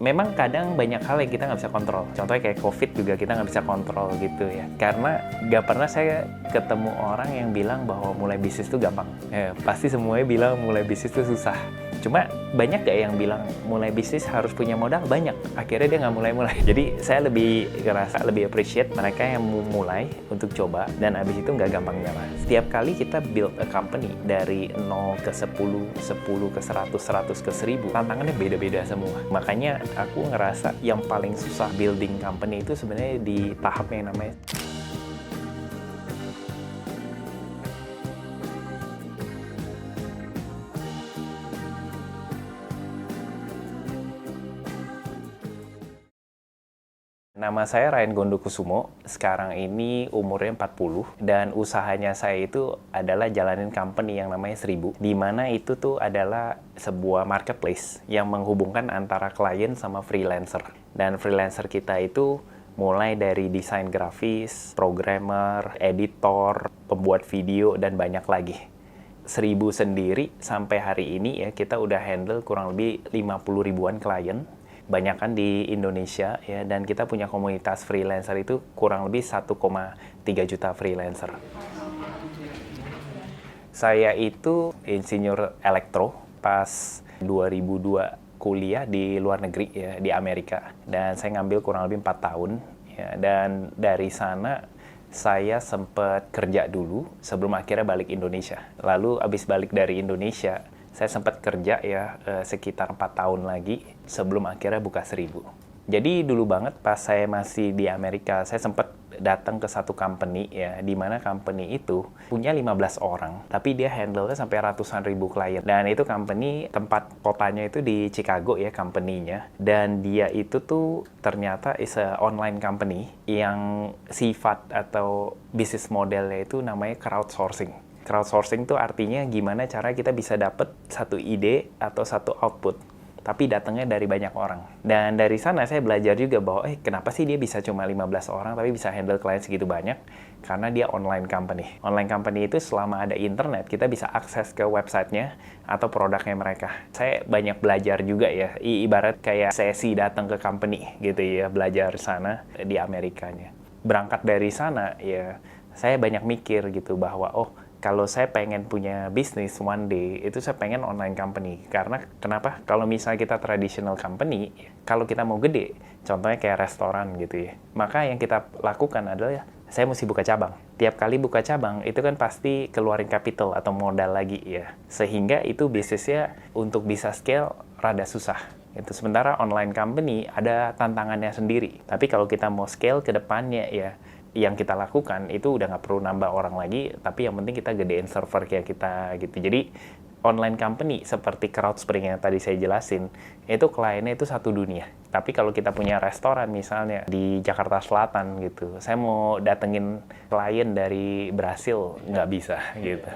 Memang kadang banyak hal yang kita nggak bisa kontrol. Contohnya kayak COVID juga kita nggak bisa kontrol gitu ya. Karena nggak pernah saya ketemu orang yang bilang bahwa mulai bisnis itu gampang. Pasti semuanya bilang mulai bisnis itu susah. Cuma banyak gak yang bilang mulai bisnis harus punya modal? Banyak. Akhirnya dia nggak mulai-mulai. Jadi saya lebih ngerasa, lebih appreciate mereka yang mau mulai untuk coba dan abis itu nggak gampang nyerah. Setiap kali kita build a company dari 0 ke 10, 10 ke 100, 100 ke 1000, tantangannya beda-beda semua. Makanya aku ngerasa yang paling susah building company itu sebenarnya di tahap yang namanya Nama saya Ryan Gondokusumo, sekarang ini umurnya 40, dan usahanya saya itu adalah jalanin company yang namanya 1000, di mana itu tuh adalah sebuah marketplace yang menghubungkan antara klien sama freelancer. Dan freelancer kita itu mulai dari desain grafis, programmer, editor, pembuat video, dan banyak lagi. 1000 sendiri sampai hari ini ya kita udah handle kurang lebih 50 ribuan klien. Banyakan di Indonesia ya, dan kita punya komunitas freelancer itu kurang lebih 1,3 juta freelancer. Saya itu insinyur elektro pas 2002 kuliah di luar negeri ya, di Amerika, dan saya ngambil kurang lebih 4 tahun ya, dan dari sana saya sempat kerja dulu sebelum akhirnya balik Indonesia. Lalu abis balik dari Indonesia saya sempat kerja ya sekitar 4 tahun lagi sebelum akhirnya buka 1000. Jadi dulu banget pas saya masih di Amerika, saya sempat datang ke satu company ya, di mana company itu punya 15 orang, tapi dia handle-nya sampai ratusan ribu klien. Dan itu company, tempat kotanya itu di Chicago ya company-nya. Dan dia itu tuh ternyata is a online company yang sifat atau bisnis modelnya itu namanya crowdsourcing. Crowdsourcing itu artinya gimana cara kita bisa dapat satu ide atau satu output, tapi datangnya dari banyak orang. Dan dari sana saya belajar juga bahwa kenapa sih dia bisa cuma 15 orang tapi bisa handle klien segitu banyak? Karena dia online company. Online company itu selama ada internet, kita bisa akses ke websitenya atau produknya mereka. Saya banyak belajar juga ya, ibarat kayak sesi datang ke company gitu ya, belajar sana di Amerikanya. Berangkat dari sana ya, saya banyak mikir gitu bahwa kalau saya pengen punya bisnis one day, itu saya pengen online company. Karena kenapa? Kalau misalnya kita traditional company, kalau kita mau gede, contohnya kayak restoran gitu ya, maka yang kita lakukan adalah saya mesti buka cabang. Tiap kali buka cabang, itu kan pasti keluarin capital atau modal lagi ya. Sehingga itu bisnisnya untuk bisa scale rada susah. Itu sementara online company ada tantangannya sendiri. Tapi kalau kita mau scale ke depannya ya, yang kita lakukan itu udah nggak perlu nambah orang lagi, tapi yang penting kita gedein server kayak kita gitu. Jadi online company seperti CrowdSpring yang tadi saya jelasin, itu kliennya itu satu dunia. Tapi kalau kita punya restoran misalnya di Jakarta Selatan gitu, saya mau datengin klien dari Brasil, nggak bisa gitu.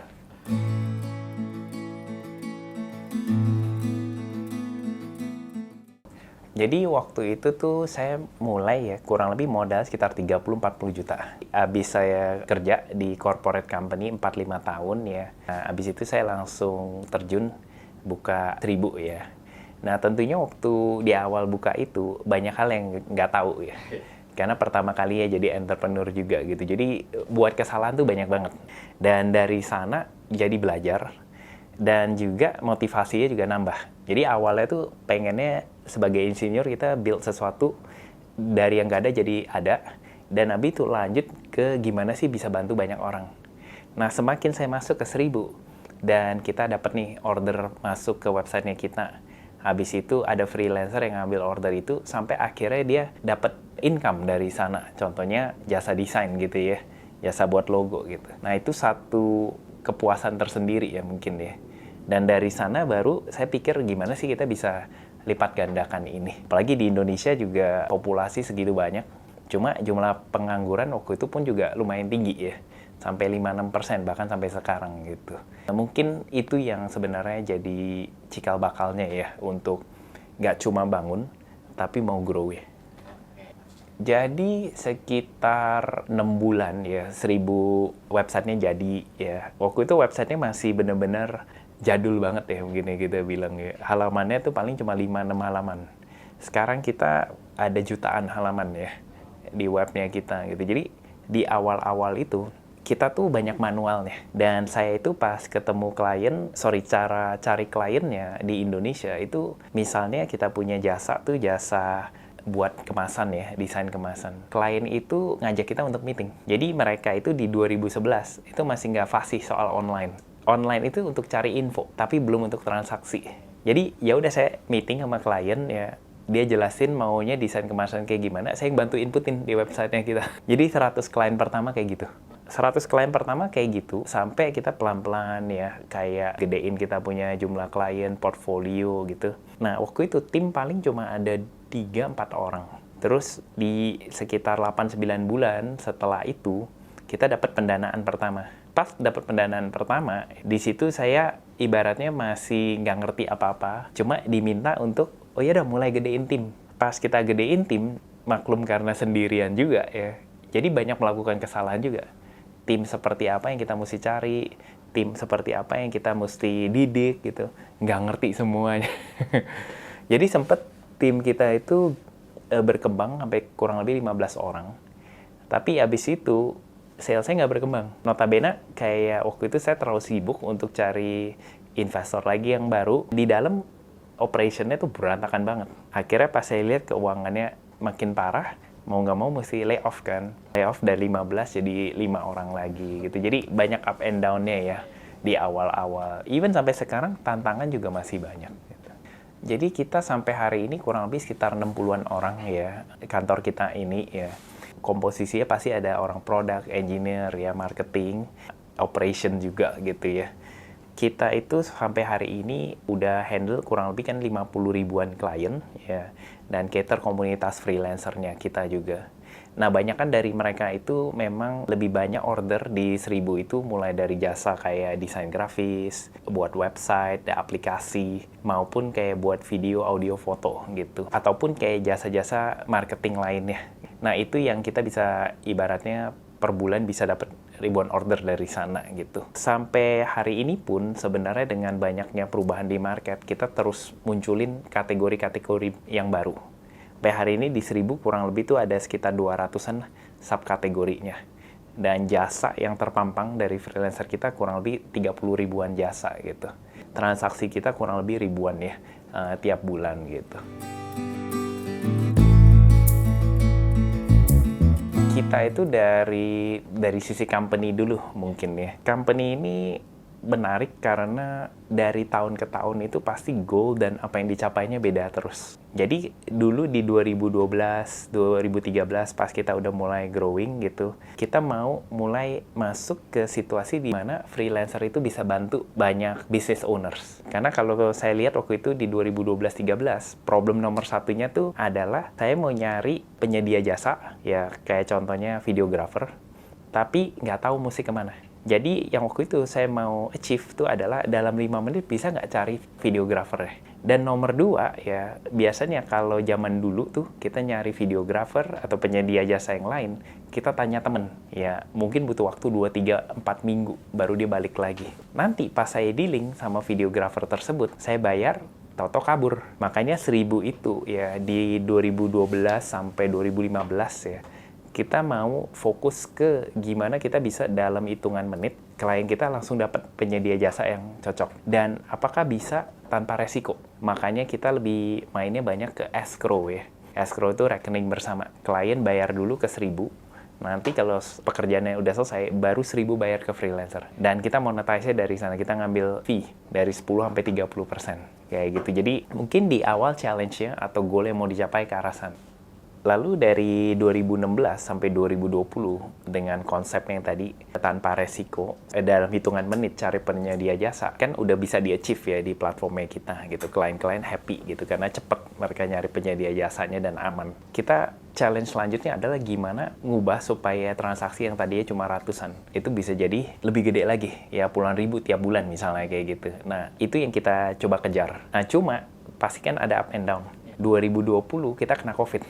Jadi waktu itu tuh saya mulai ya kurang lebih modal sekitar 30-40 juta. Abis saya kerja di corporate company 4-5 tahun ya. Nah, abis itu saya langsung terjun buka 1000 ya. Nah tentunya waktu di awal buka itu banyak hal yang nggak tahu ya. Karena pertama kali ya jadi entrepreneur juga gitu. Jadi buat kesalahan tuh banyak banget. Dan dari sana jadi belajar. Dan juga motivasinya juga nambah. Jadi awalnya tuh pengennya sebagai insinyur kita build sesuatu dari yang nggak ada jadi ada. Dan habis itu lanjut ke gimana sih bisa bantu banyak orang. Nah semakin saya masuk ke 1000 dan kita dapat nih order masuk ke websitenya kita. Habis itu ada freelancer yang ngambil order itu sampai akhirnya dia dapat income dari sana. Contohnya jasa desain gitu ya, jasa buat logo gitu. Nah itu satu kepuasan tersendiri ya mungkin ya. Dan dari sana baru saya pikir gimana sih kita bisa lipat gandakan ini. Apalagi di Indonesia juga populasi segitu banyak. Cuma jumlah pengangguran waktu itu pun juga lumayan tinggi ya. Sampai 5-6% bahkan sampai sekarang gitu. Nah, mungkin itu yang sebenarnya jadi cikal bakalnya ya untuk nggak cuma bangun tapi mau grow ya. Jadi sekitar 6 bulan ya 1000 websitenya jadi ya. Waktu itu websitenya masih bener-bener jadul banget ya begini kita bilang ya. Halamannya tuh paling cuma 5-6 halaman. Sekarang kita ada jutaan halaman ya di webnya kita gitu. Jadi di awal-awal itu kita tuh banyak manualnya. Dan saya itu pas ketemu cara cari kliennya di Indonesia itu misalnya kita punya jasa buat kemasan ya, desain kemasan. Klien itu ngajak kita untuk meeting. Jadi mereka itu di 2011 itu masih nggak fasih soal online. Online itu untuk cari info, tapi belum untuk transaksi. Jadi ya udah saya meeting sama klien ya, dia jelasin maunya desain kemasan kayak gimana, saya bantu inputin di websitenya kita. Jadi 100 klien pertama kayak gitu. 100 klien pertama kayak gitu, sampai kita pelan-pelan ya, kayak gedein kita punya jumlah klien, portfolio gitu. Nah, waktu itu tim paling cuma ada 3-4 orang. Terus di sekitar 8-9 bulan setelah itu, kita dapat pendanaan pertama. Pas dapat pendanaan pertama, di situ saya ibaratnya masih nggak ngerti apa-apa, cuma diminta untuk, oh ya udah mulai gedein tim. Pas kita gedein tim, maklum karena sendirian juga ya, jadi banyak melakukan kesalahan juga. Tim seperti apa yang kita mesti cari, tim seperti apa yang kita mesti didik gitu, nggak ngerti semuanya. Jadi sempet tim kita itu berkembang sampai kurang lebih 15 orang. Tapi abis itu salesnya nggak berkembang. Notabene kayak waktu itu saya terlalu sibuk untuk cari investor lagi yang baru. Di dalam operationnya tuh berantakan banget. Akhirnya pas saya lihat keuangannya makin parah, mau nggak mau mesti layoff kan. Layoff dari 15 jadi 5 orang lagi gitu. Jadi banyak up and down-nya ya di awal-awal. Even sampai sekarang tantangan juga masih banyak. Gitu. Jadi kita sampai hari ini kurang lebih sekitar 60-an orang ya. Kantor kita ini ya. Komposisinya pasti ada orang product, engineer, ya marketing, operation juga gitu ya. Kita itu sampai hari ini udah handle kurang lebih kan 50 ribuan klien ya, dan cater komunitas freelancernya kita juga. Nah, banyak kan dari mereka itu memang lebih banyak order di 1000 itu mulai dari jasa kayak desain grafis, buat website, aplikasi, maupun kayak buat video, audio, foto gitu. Ataupun kayak jasa-jasa marketing lainnya. Nah, itu yang kita bisa ibaratnya per bulan bisa dapat ribuan order dari sana gitu. Sampai hari ini pun sebenarnya dengan banyaknya perubahan di market, kita terus munculin kategori-kategori yang baru. Sampai hari ini di 1000 kurang lebih tuh ada sekitar 200-an subkategorinya. Dan jasa yang terpampang dari freelancer kita kurang lebih 30 ribuan jasa gitu. Transaksi kita kurang lebih ribuan ya tiap bulan gitu. Kita itu dari sisi company dulu mungkin ya. Company ini menarik karena dari tahun ke tahun itu pasti goal dan apa yang dicapainya beda terus. Jadi dulu di 2012, 2013 pas kita udah mulai growing gitu, kita mau mulai masuk ke situasi di mana freelancer itu bisa bantu banyak business owners. Karena kalau saya lihat waktu itu di 2012-13, problem nomor satunya tuh adalah saya mau nyari penyedia jasa, ya kayak contohnya videographer, tapi nggak tahu mesti kemana. Jadi yang waktu itu saya mau achieve itu adalah dalam 5 menit bisa nggak cari videographer ya. Dan nomor 2 ya, biasanya kalau zaman dulu tuh kita nyari videographer atau penyedia jasa yang lain, kita tanya temen. Ya mungkin butuh waktu 2, 3, 4 minggu baru dia balik lagi. Nanti pas saya dealing sama videographer tersebut, saya bayar, tau-tau kabur. Makanya 1000 itu ya di 2012 sampai 2015 ya. Kita mau fokus ke gimana kita bisa dalam hitungan menit klien kita langsung dapat penyedia jasa yang cocok. Dan apakah bisa tanpa resiko? Makanya kita lebih mainnya banyak ke escrow ya. Escrow itu rekening bersama. Klien bayar dulu ke 1000, nanti kalau pekerjaannya udah selesai, baru 1000 bayar ke freelancer. Dan kita monetize-nya dari sana, kita ngambil fee dari 10-30%. Kayak gitu. Jadi mungkin di awal challenge-nya atau goal yang mau dicapai ke arah sana. Lalu dari 2016 sampai 2020 dengan konsep yang tadi tanpa resiko dalam hitungan menit cari penyedia jasa kan udah bisa di-achieve ya di platformnya kita gitu. Klien-klien happy gitu karena cepet mereka nyari penyedia jasanya dan aman. Kita challenge selanjutnya adalah gimana ngubah supaya transaksi yang tadinya cuma ratusan itu bisa jadi lebih gede lagi ya puluhan ribu tiap bulan misalnya kayak gitu. Nah itu yang kita coba kejar. Nah cuma pasti kan ada up and down. 2020 kita kena COVID.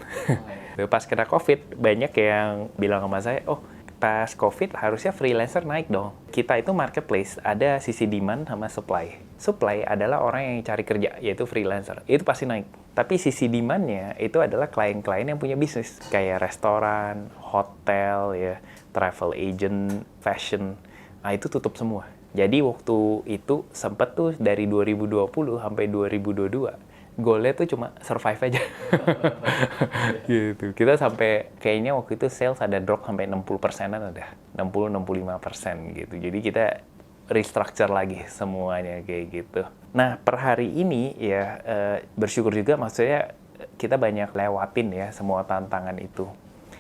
Pas kena COVID, banyak yang bilang sama saya, oh pas COVID harusnya freelancer naik dong. Kita itu marketplace, ada sisi demand sama supply. Supply adalah orang yang cari kerja, yaitu freelancer. Itu pasti naik. Tapi sisi demand-nya itu adalah klien-klien yang punya bisnis. Kayak restoran, hotel, ya, travel agent, fashion. Nah, itu tutup semua. Jadi waktu itu sempet tuh dari 2020 sampai 2022, goalnya tuh cuma survive aja. Gitu. Kita sampai, kayaknya waktu itu sales ada drop sampai 60%-an ada. 60-65% gitu. Jadi kita restructure lagi semuanya kayak gitu. Nah, per hari ini ya bersyukur juga, maksudnya kita banyak lewatin ya semua tantangan itu.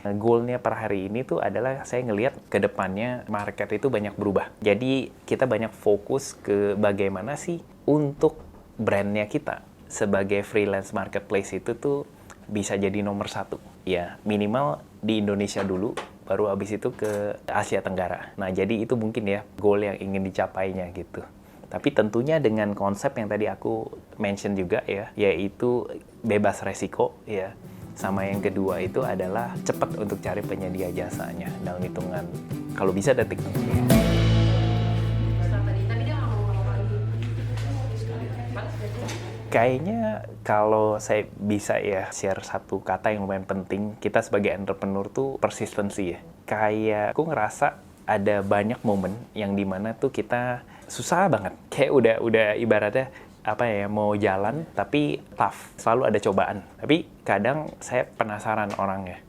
Goalnya per hari ini tuh adalah saya ngelihat ke depannya market itu banyak berubah. Jadi kita banyak fokus ke bagaimana sih untuk brandnya kita sebagai freelance marketplace itu tuh bisa jadi nomor satu. Ya, minimal di Indonesia dulu, baru abis itu ke Asia Tenggara. Nah, jadi itu mungkin ya goal yang ingin dicapainya gitu. Tapi tentunya dengan konsep yang tadi aku mention juga ya, yaitu bebas resiko ya. Sama yang kedua itu adalah cepat untuk cari penyedia jasanya dalam hitungan, kalau bisa detik. Kayaknya kalau saya bisa ya share satu kata yang lumayan penting, kita sebagai entrepreneur tuh persistency ya. Kayak aku ngerasa ada banyak momen yang dimana tuh kita susah banget. Kayak udah ibaratnya apa ya, mau jalan tapi tough, selalu ada cobaan. Tapi kadang saya penasaran orangnya,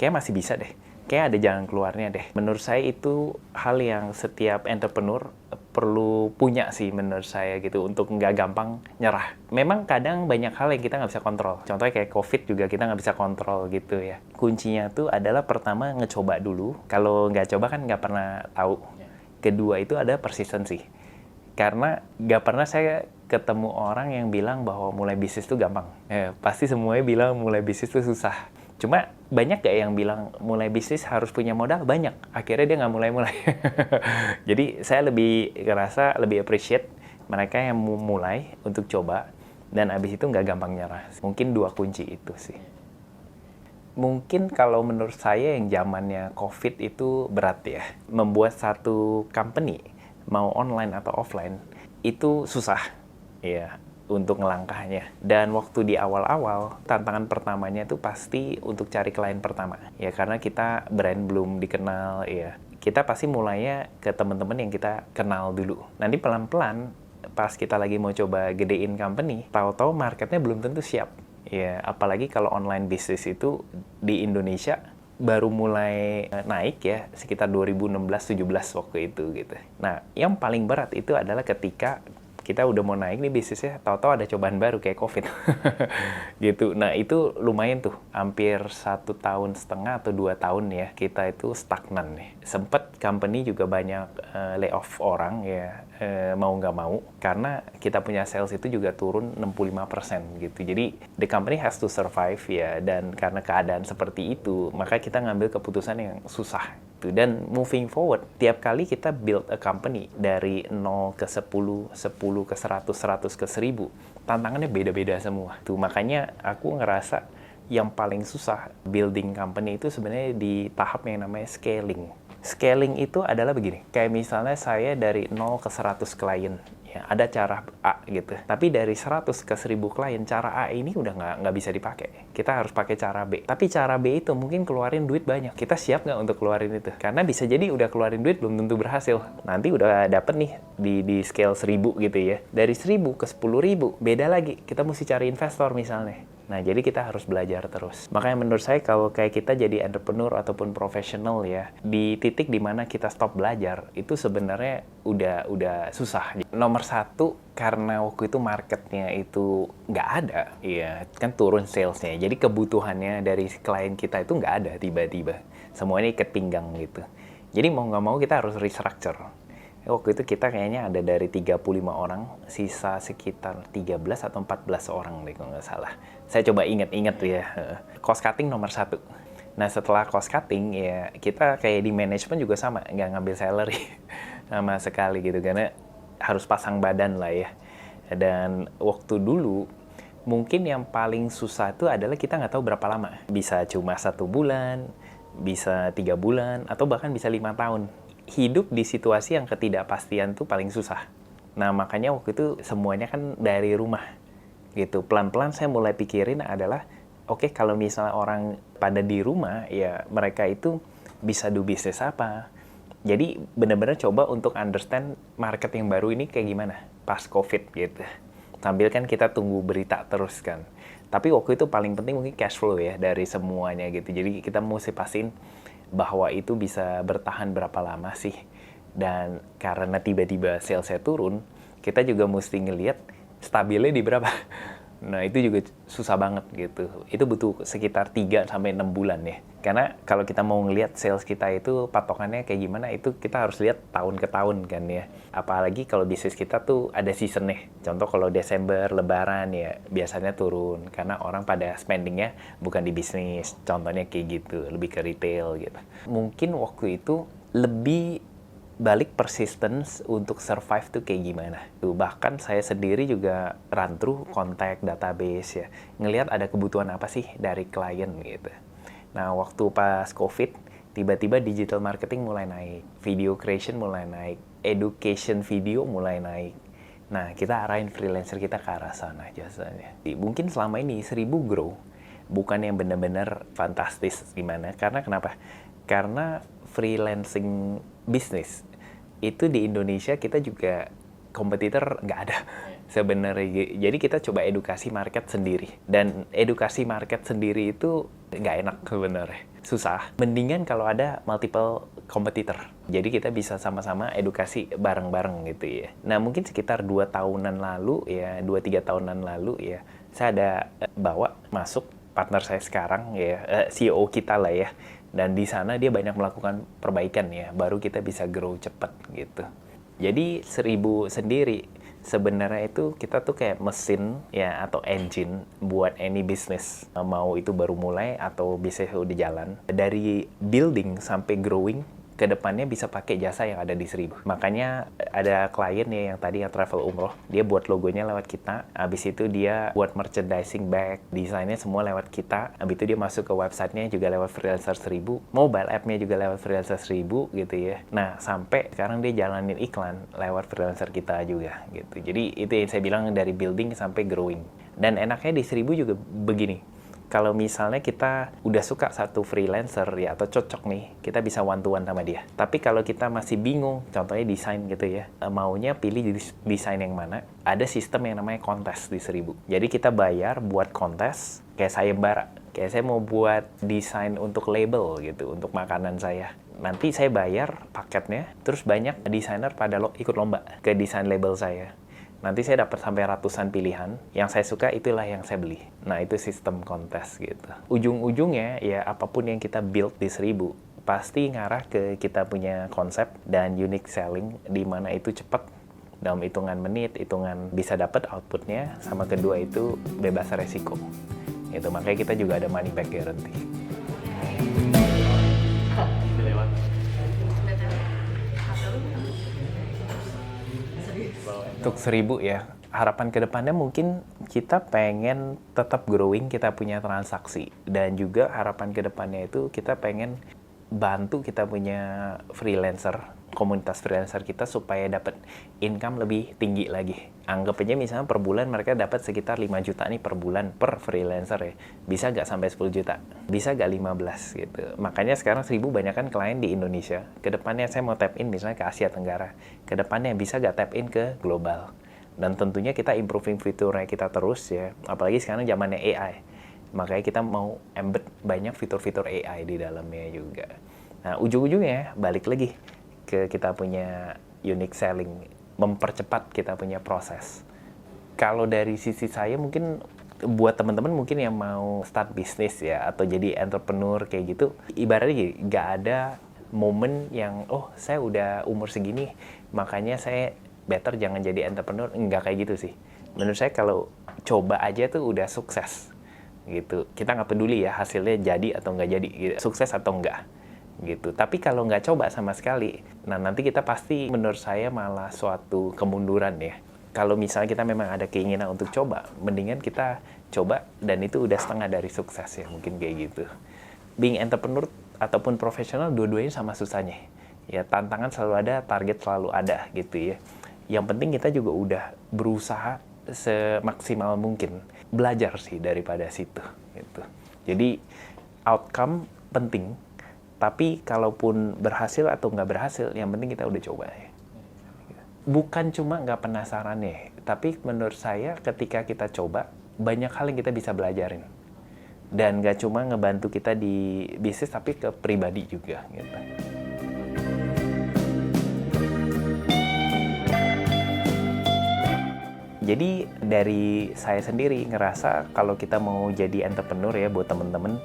kayak masih bisa deh, kayak ada jalan keluarnya deh. Menurut saya itu hal yang setiap entrepreneur perlu punya sih menurut saya gitu, untuk nggak gampang nyerah. Memang kadang banyak hal yang kita nggak bisa kontrol. Contohnya kayak COVID juga kita nggak bisa kontrol gitu ya. Kuncinya tuh adalah pertama ngecoba dulu. Kalau nggak coba kan nggak pernah tahu. Kedua itu ada persistency. Karena nggak pernah saya ketemu orang yang bilang bahwa mulai bisnis tuh gampang. Pasti semuanya bilang mulai bisnis tuh susah. Cuma banyak gak yang bilang mulai bisnis harus punya modal? Banyak. Akhirnya dia nggak mulai-mulai. Jadi saya lebih ngerasa, lebih appreciate mereka yang mau mulai untuk coba, dan abis itu nggak gampang nyerah. Mungkin dua kunci itu sih. Mungkin kalau menurut saya yang zamannya COVID itu berat ya. Membuat satu company, mau online atau offline, itu susah ya untuk ngelangkahnya. Dan waktu di awal-awal, tantangan pertamanya itu pasti untuk cari klien pertama. Ya, karena kita brand belum dikenal, ya. Kita pasti mulainya ke teman-teman yang kita kenal dulu. Nanti pelan-pelan, pas kita lagi mau coba gedein company, tahu-tahu marketnya belum tentu siap. Ya, apalagi kalau online bisnis itu di Indonesia baru mulai naik ya, sekitar 2016-17 waktu itu gitu. Nah, yang paling berat itu adalah ketika kita udah mau naik nih bisnisnya, tahu-tahu ada cobaan baru kayak COVID. Gitu. Nah, itu lumayan tuh, hampir 1,5 tahun atau 2 tahun ya, kita itu stagnan nih. Sempet company juga banyak layoff orang ya, mau nggak mau, karena kita punya sales itu juga turun 65% gitu. Jadi, the company has to survive ya, dan karena keadaan seperti itu, maka kita ngambil keputusan yang susah. Dan moving forward, tiap kali kita build a company dari 0 ke 10, 10 ke 100, 100 ke 1000, tantangannya beda-beda semua. Tuh, makanya aku ngerasa yang paling susah building company itu sebenarnya di tahap yang namanya scaling. Scaling itu adalah begini, kayak misalnya saya dari 0 ke 100 klien, ya, ada cara A gitu. Tapi dari 100 ke 1000 klien, cara A ini udah nggak bisa dipakai. Kita harus pakai cara B. Tapi cara B itu mungkin keluarin duit banyak. Kita siap nggak untuk keluarin itu? Karena bisa jadi udah keluarin duit belum tentu berhasil. Nanti udah dapet nih di scale 1000 gitu ya. Dari 1000 ke 10.000, beda lagi. Kita mesti cari investor misalnya. Nah, jadi kita harus belajar terus. Makanya menurut saya kalau kayak kita jadi entrepreneur ataupun profesional ya, di titik dimana kita stop belajar, itu sebenarnya udah susah. Nomor satu, karena waktu itu marketnya itu nggak ada, ya kan turun salesnya. Jadi kebutuhannya dari klien kita itu nggak ada tiba-tiba. Semuanya ikat pinggang gitu. Jadi mau nggak mau kita harus restructure. Waktu itu kita kayaknya ada dari 35 orang, sisa sekitar 13 atau 14 orang deh kalau nggak salah. Saya coba inget-inget ya. Cost cutting nomor satu. Nah, setelah cost cutting ya kita kayak di manajemen juga sama, nggak ngambil salary sama sekali gitu, karena harus pasang badan lah ya. Dan waktu dulu mungkin yang paling susah itu adalah kita nggak tahu berapa lama. Bisa cuma 1 bulan, bisa 3 bulan, atau bahkan bisa 5 tahun. Hidup di situasi yang ketidakpastian tuh paling susah. Nah, makanya waktu itu semuanya kan dari rumah gitu. Pelan-pelan saya mulai pikirin adalah, oke, kalau misalnya orang pada di rumah, ya mereka itu bisa do bisnis apa. Jadi benar-benar coba untuk understand market yang baru ini kayak gimana pas COVID gitu. Sambil kan kita tunggu berita terus kan. Tapi waktu itu paling penting mungkin cash flow ya dari semuanya gitu. Jadi kita mesti pastiin bahwa itu bisa bertahan berapa lama sih. Dan karena tiba-tiba salesnya turun, kita juga mesti ngelihat stabilnya di berapa. Nah, itu juga susah banget gitu. Itu butuh sekitar 3-6 bulan ya. Karena kalau kita mau ngelihat sales kita itu patokannya kayak gimana, itu kita harus lihat tahun ke tahun kan ya. Apalagi kalau bisnis kita tuh ada season nih. Contoh kalau Desember, Lebaran ya biasanya turun. Karena orang pada spendingnya bukan di bisnis. Contohnya kayak gitu, lebih ke retail gitu. Mungkin waktu itu lebih balik persistence untuk survive tuh kayak gimana. Tuh, bahkan saya sendiri juga run through kontak database ya. Ngelihat ada kebutuhan apa sih dari klien gitu. Nah, waktu pas COVID, tiba-tiba digital marketing mulai naik. Video creation mulai naik. Education video mulai naik. Nah, kita arahin freelancer kita ke arah sana jasanya. Mungkin selama ini 1000 grow. Bukan yang benar-benar fantastis gimana. Karena kenapa? Karena freelancing bisnis itu di Indonesia kita juga kompetitor nggak ada sebenarnya. Jadi kita coba edukasi market sendiri, dan edukasi market sendiri itu nggak enak sebenarnya, susah. Mendingan kalau ada multiple kompetitor, jadi kita bisa sama-sama edukasi bareng-bareng gitu ya. Nah, mungkin sekitar 2 tahunan lalu ya, 2-3 tahunan lalu ya, saya ada bawa masuk partner saya sekarang ya, CEO kita lah ya. Dan di sana dia banyak melakukan perbaikan ya, baru kita bisa grow cepat gitu. Jadi 1000 sendiri sebenarnya itu kita tuh kayak mesin ya atau engine buat any business. Mau itu baru mulai atau bisnis udah jalan. Dari building sampai growing, ke depannya bisa pakai jasa yang ada di 1000. Makanya ada klien ya yang tadi yang travel umroh, dia buat logonya lewat kita, habis itu dia buat merchandising bag, desainnya semua lewat kita, habis itu dia masuk ke websitenya juga lewat Freelancer 1000, mobile app-nya juga lewat Freelancer 1000 gitu ya. Nah, sampai sekarang dia jalanin iklan lewat Freelancer kita juga gitu. Jadi itu yang saya bilang dari building sampai growing. Dan enaknya di 1000 juga begini. Kalau misalnya kita udah suka satu freelancer ya atau cocok nih, kita bisa one to one sama dia. Tapi kalau kita masih bingung, contohnya desain gitu ya, maunya pilih desain yang mana, ada sistem yang namanya kontes di 1000. Jadi kita bayar buat kontes, kayak sayembara. Kayak saya mau buat desain untuk label gitu, untuk makanan saya. Nanti saya bayar paketnya, terus banyak desainer pada ikut lomba ke desain label saya. Nanti saya dapat sampai ratusan pilihan, yang saya suka itulah yang saya beli. Nah, itu sistem kontes gitu. Ujung-ujungnya ya apapun yang kita build di 1000, pasti ngarah ke kita punya konsep dan unique selling, di mana itu cepat, dalam hitungan menit, hitungan bisa dapat outputnya, sama kedua itu bebas resiko. Itu makanya kita juga ada money back guarantee. Untuk 1000 ya, harapan kedepannya mungkin kita pengen tetap growing, kita punya transaksi. Dan juga harapan kedepannya itu kita pengen bantu kita punya freelancer, komunitas freelancer kita supaya dapat income lebih tinggi lagi. Anggap aja misalnya per bulan mereka dapat sekitar 5 juta nih per bulan per freelancer ya. Bisa nggak sampai 10 juta? Bisa nggak 15 gitu. Makanya sekarang 1000 banyak kan klien di Indonesia. Kedepannya saya mau tap in misalnya ke Asia Tenggara. Kedepannya bisa nggak tap in ke global. Dan tentunya kita improving fiturnya kita terus ya. Apalagi sekarang zamannya AI. Makanya kita mau embed banyak fitur-fitur AI di dalamnya juga. Nah, ujung-ujungnya balik lagi ke kita punya unique selling, mempercepat kita punya proses. Kalau dari sisi saya mungkin buat teman-teman mungkin yang mau start bisnis ya atau jadi entrepreneur kayak gitu, ibaratnya nggak ada momen yang saya udah umur segini makanya saya better jangan jadi entrepreneur, nggak kayak gitu sih. Menurut saya kalau coba aja tuh udah sukses gitu. Kita nggak peduli ya hasilnya jadi atau nggak jadi, gitu. Sukses atau nggak gitu. Tapi kalau nggak coba sama sekali, nah nanti kita pasti menurut saya malah suatu kemunduran ya. Kalau misalnya kita memang ada keinginan untuk coba, mendingan kita coba dan itu udah setengah dari sukses ya, mungkin kayak gitu. Being entrepreneur ataupun profesional dua-duanya sama susahnya. Ya tantangan selalu ada, target selalu ada gitu ya. Yang penting kita juga udah berusaha semaksimal mungkin. Belajar sih daripada situ. Gitu. Jadi outcome penting, tapi kalaupun berhasil atau nggak berhasil, yang penting kita udah coba ya. Bukan cuma nggak penasaran ya, tapi menurut saya ketika kita coba, banyak hal yang kita bisa belajarin. Dan nggak cuma ngebantu kita di bisnis, tapi ke pribadi juga gitu. Jadi dari saya sendiri ngerasa kalau kita mau jadi entrepreneur ya buat temen-temen,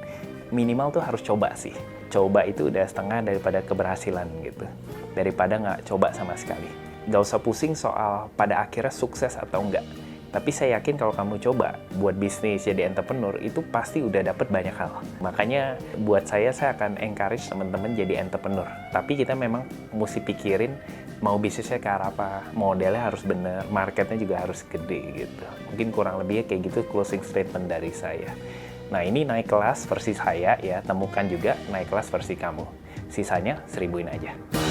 minimal tuh harus coba sih. Coba itu udah setengah daripada keberhasilan gitu. Daripada nggak coba sama sekali. Nggak usah pusing soal pada akhirnya sukses atau enggak. Tapi saya yakin kalau kamu coba buat bisnis jadi entrepreneur itu pasti udah dapet banyak hal. Makanya buat saya akan encourage teman-teman jadi entrepreneur. Tapi kita memang mesti pikirin mau bisnisnya ke arah apa, modelnya harus bener, marketnya juga harus gede gitu. Mungkin kurang lebihnya kayak gitu closing statement dari saya. Nah ini naik kelas versi saya ya, temukan juga naik kelas versi kamu. Sisanya 1000-in aja.